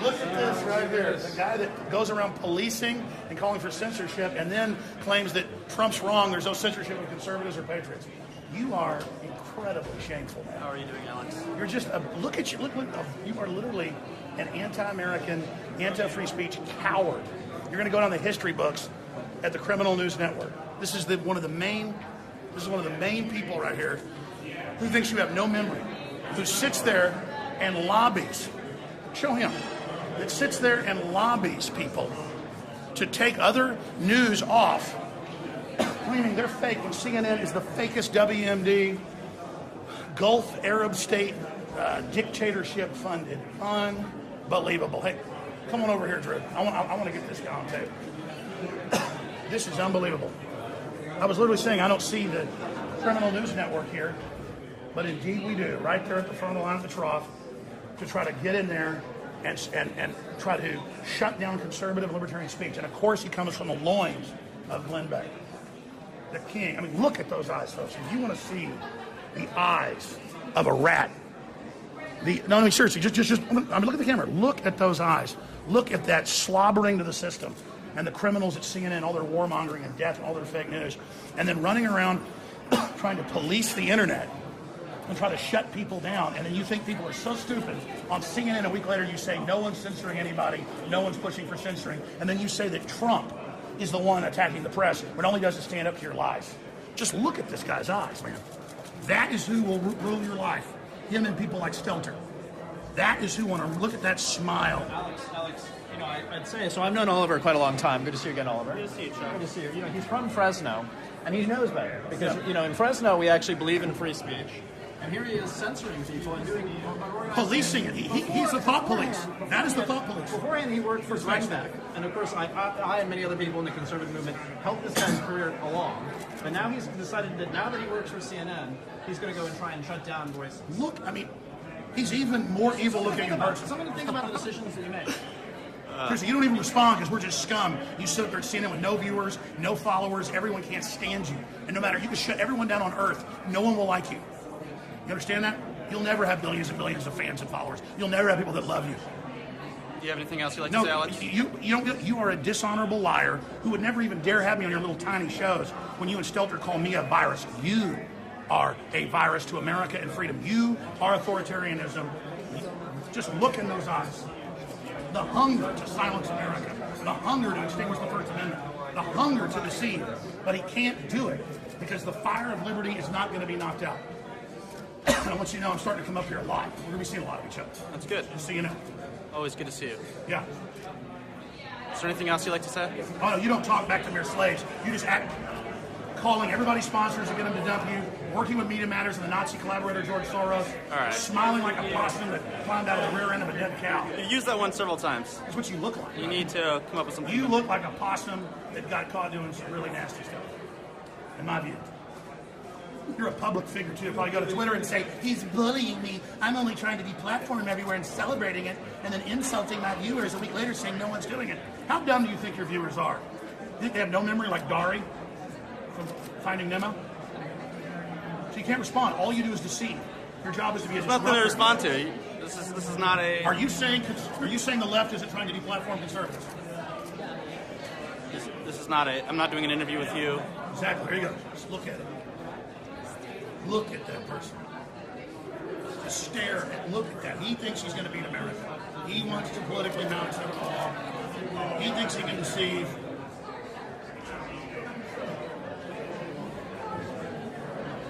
Look at this right here. The guy that goes around policing and calling for censorship and then claims that Trump's wrong, there's no censorship of conservatives or patriots. You are incredibly shameful, man. How are you doing, Alex? You're just look at you. Look, you are literally an anti-American, anti-free speech coward. You're going to go down the history books at the Criminal News Network. This is one of the main people right here who thinks you have no memory, who sits there and lobbies. Show him. That sits there and lobbies people to take other news off, claiming they're fake, when CNN is the fakest WMD, Gulf Arab state dictatorship funded. Unbelievable. Hey, come on over here, Drew. I want to get this guy on tape. This is unbelievable. I was literally saying I don't see the Criminal News Network here, but indeed we do, right there at the front of the line of the trough, to try to get in there and try to shut down conservative libertarian speech. And of course he comes from the loins of Glenn Beck, the king. I mean, look at those eyes, folks. If you want to see the eyes of a rat, seriously, just I mean, look at the camera. Look at those eyes. Look at that slobbering to the system. And the criminals at CNN, all their warmongering and death and all their fake news, and then running around trying to police the internet and try to shut people down. And then you think people are so stupid. On CNN a week later you say no one's censoring anybody, no one's pushing for censoring, and then you say that Trump is the one attacking the press when all he does is stand up to your lies. Just look at this guy's eyes, man. That is who will rule your life. Him and people like Stelter. That is who want to look at that smile. Alex, I'd say, so I've known Oliver quite a long time. Good to see you again, Oliver. Good to see you, Chuck. Good to see you. He's from Fresno, and he knows better. Because, in Fresno, we actually believe in free speech. And here he is censoring people and doing policing it. He's the thought police. That is the thought police. Beforehand, he worked for Glenn Beck. And, of course, I and many other people in the conservative movement helped this guy's career along. But now he's decided that now that he works for CNN, he's going to go and try and shut down voices. Look, I mean, he's even more evil looking in person. Something to think about the decisions that you make. Chrissy, you don't even respond because we're just scum. You sit up there at CNN with no viewers, no followers. Everyone can't stand you. And no matter, you can shut everyone down on Earth. No one will like you. You understand that? You'll never have billions and billions of fans and followers. You'll never have people that love you. Do you have anything else you'd like to say, Alex? You are a dishonorable liar who would never even dare have me on your little tiny shows when you and Stelter call me a virus. You are a virus to America and freedom. You are authoritarianism. Just look in those eyes. The hunger to silence America. The hunger to extinguish the First Amendment. The hunger to deceive. But he can't do it because the fire of liberty is not going to be knocked out. And I want you to know I'm starting to come up here a lot. We're going to be seeing a lot of each other. That's good. Just so you know. Always good to see you. Yeah. Is there anything else you'd like to say? Oh, no, you don't talk back to mere slaves. You just act calling everybody's sponsors to get them to dump you, working with Media Matters and the Nazi collaborator George Soros, all right, smiling like a possum that climbed out of the rear end of a dead cow. You used that one several times. That's what you look like. You need to come up with something. You look like a possum that got caught doing some really nasty stuff, in my view. You're a public figure, too. Probably go to Twitter and say, he's bullying me. I'm only trying to deplatform him everywhere and celebrating it, and then insulting my viewers a week later saying no one's doing it. How dumb do you think your viewers are? You think they have no memory like Dari from Finding Nemo? So you can't respond. All you do is deceive. Your job is to be a disruptor. Nothing to respond to. This is not a... Are you saying the left isn't trying to deplatform conservatives? This is not a... I'm not doing an interview with you. Exactly. There you go. Just look at it. Look at that person. Just stare and look at that. He thinks he's going to beat America. He wants to politically mount it all. He thinks he can deceive.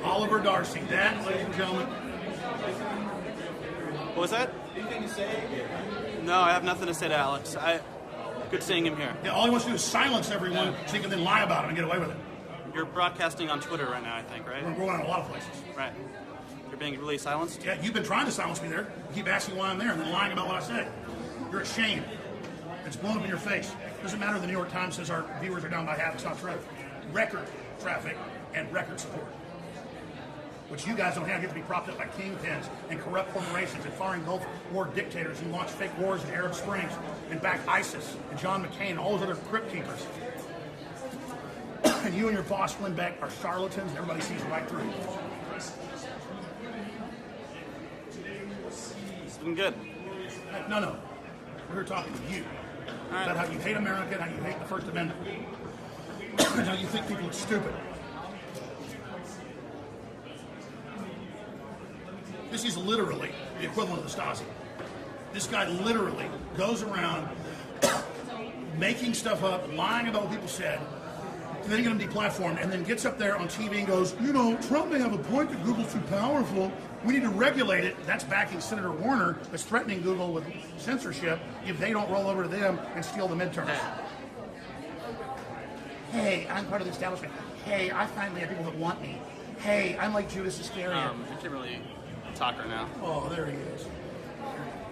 Oliver Darcy. That, ladies and gentlemen. What was that? Anything to say? No, I have nothing to say to Alex. Good seeing him here. Yeah, all he wants to do is silence everyone so he can then lie about it and get away with it. You're broadcasting on Twitter right now, I think, right? We're going on a lot of places. Right. You're being really silenced? Yeah, you've been trying to silence me there. You keep asking why I'm there and then lying about what I say. You're ashamed. It's blown up in your face. Doesn't matter if the New York Times says our viewers are down by half. It's not true. Record traffic and record support. Which you guys don't have. You have to be propped up by kingpins and corrupt corporations and foreign Gulf War dictators who launched fake wars in Arab Springs and backed ISIS and John McCain and all those other crypt keepers. And you and your boss, Glenn Beck, are charlatans, and everybody sees right through you. It's been good. No. We're talking to you. About how you hate America and how you hate the First Amendment. And how you think people are stupid. This is literally the equivalent of the Stasi. This guy literally goes around making stuff up, lying about what people said, and then getting them deplatformed, and then gets up there on TV and goes, you know, Trump may have a point that Google's too powerful. We need to regulate it. That's backing Senator Warner, that's threatening Google with censorship if they don't roll over to them and steal the midterms. Hey, I'm part of the establishment. Hey, I finally have people that want me. Hey, I'm like Judas Iscariot. I can't really talk right now. Oh, there he is.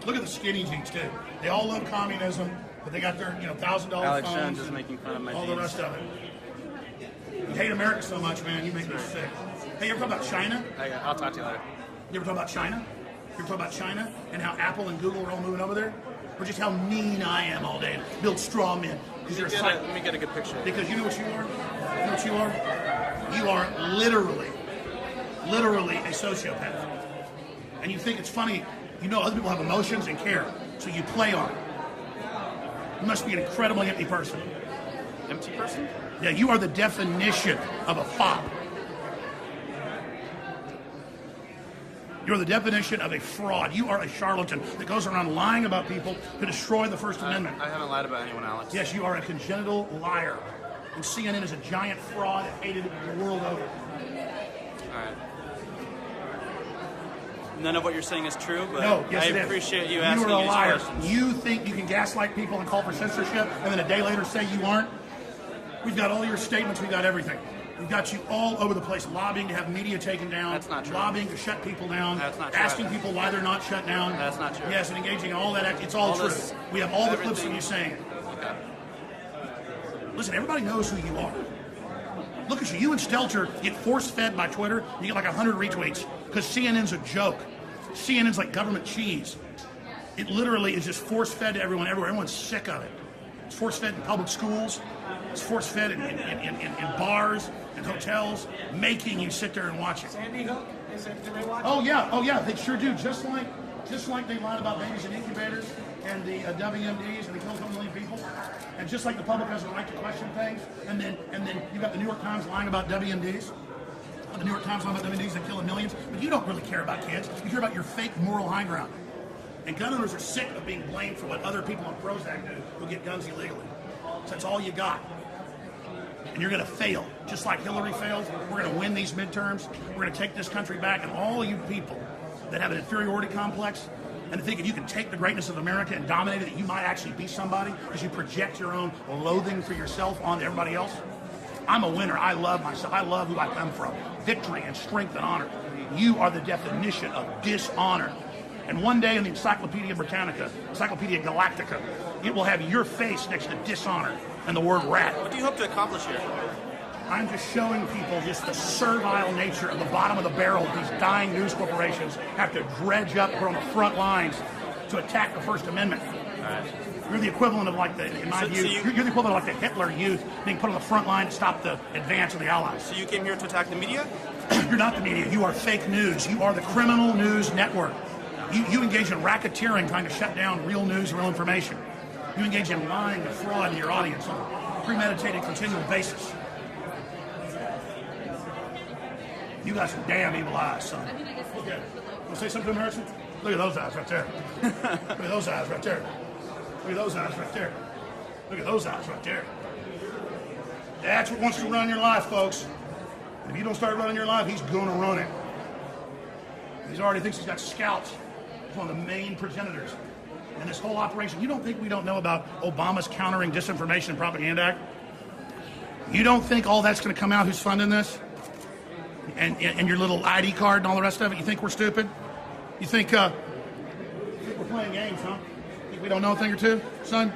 Look at the skinny jeans, too. They all love communism, but they got their, $1,000 Alex phones. Jones is making fun of my all jeans. the rest of it. You hate America so much, man. You make me sick. Hey, you ever talk about China? I'll talk to you later. You ever talk about China? You ever talk about China and how Apple and Google are all moving over there? Or just how mean I am all day. Build straw men. Let me get a good picture. Because you know what you are? You know what you are? You are literally a sociopath. And you think it's funny. You know other people have emotions and care. So you play on it. You must be an incredibly empty person. Empty person? Yeah, you are the definition of a fop. You're the definition of a fraud. You are a charlatan that goes around lying about people to destroy the First Amendment. I haven't lied about anyone, Alex. Yes, you are a congenital liar. And CNN is a giant fraud hated the world over. All right. None of what you're saying is true, but No, yes, I it is. appreciate you asking You are a these liar. questions. You think you can gaslight people and call for censorship, and then a day later say you aren't? We've got all your statements. We've got everything. We've got you all over the place, lobbying to have media taken down. That's not true. Lobbying to shut people down. That's not true. Asking people why they're not shut down. That's not true. Yes, and engaging in all that. It's all true. We have all the clips from you saying it. Okay. Listen, everybody knows who you are. Look at you. You and Stelter get force-fed by Twitter. You get like 100 retweets because CNN's a joke. CNN's like government cheese. It literally is just force-fed to everyone everywhere. Everyone's sick of it. It's force-fed in public schools. It's force-fed in bars and hotels, making you sit there and watch it. Sandy Hook? Do they watch Oh yeah, they sure do. Just like they lied about babies in incubators and the WMDs, and they killed a couple million people. And just like the public has a right to question things, and then you got the New York Times lying about WMDs. The New York Times lying about WMDs that killing millions, but you don't really care about kids. You care about your fake moral high ground. And gun owners are sick of being blamed for what other people on Prozac do who get guns illegally. So that's all you got. And you're going to fail. Just like Hillary failed, we're going to win these midterms. We're going to take this country back. And all you people that have an inferiority complex and think if you can take the greatness of America and dominate it, that you might actually be somebody because you project your own loathing for yourself onto everybody else. I'm a winner. I love myself. I love who I come from. Victory and strength and honor. You are the definition of dishonor. And one day in the Encyclopedia Britannica, Encyclopedia Galactica, it will have your face next to dishonor and the word rat. What do you hope to accomplish here? I'm just showing people just the servile nature of the bottom of the barrel these dying news corporations have to dredge up on the front lines to attack the First Amendment. You're the equivalent of in my view, you're the equivalent of like the Hitler Youth being put on the front line to stop the advance of the Allies. So you came here to attack the media? You're not the media. You are fake news. You are the criminal news network. You engage in racketeering trying to shut down real news and real information. You engage in lying and fraud to your audience on a premeditated, continual basis. You got some damn evil eyes, son. Okay. Want to say something to him, Harrison? Look at those eyes right there. Look at those eyes right there. Look at those eyes right there. Look at those eyes right there. That's what wants to run your life, folks. And if you don't start running your life, he's going to run it. He already thinks he's got scouts. He's one of the main progenitors. And this whole operation, you don't think we don't know about Obama's Countering Disinformation and Propaganda Act? You don't think all that's going to come out who's funding this? And your little ID card and all the rest of it? You think we're stupid? You think we're playing games, huh? Think we don't know a thing or two, son?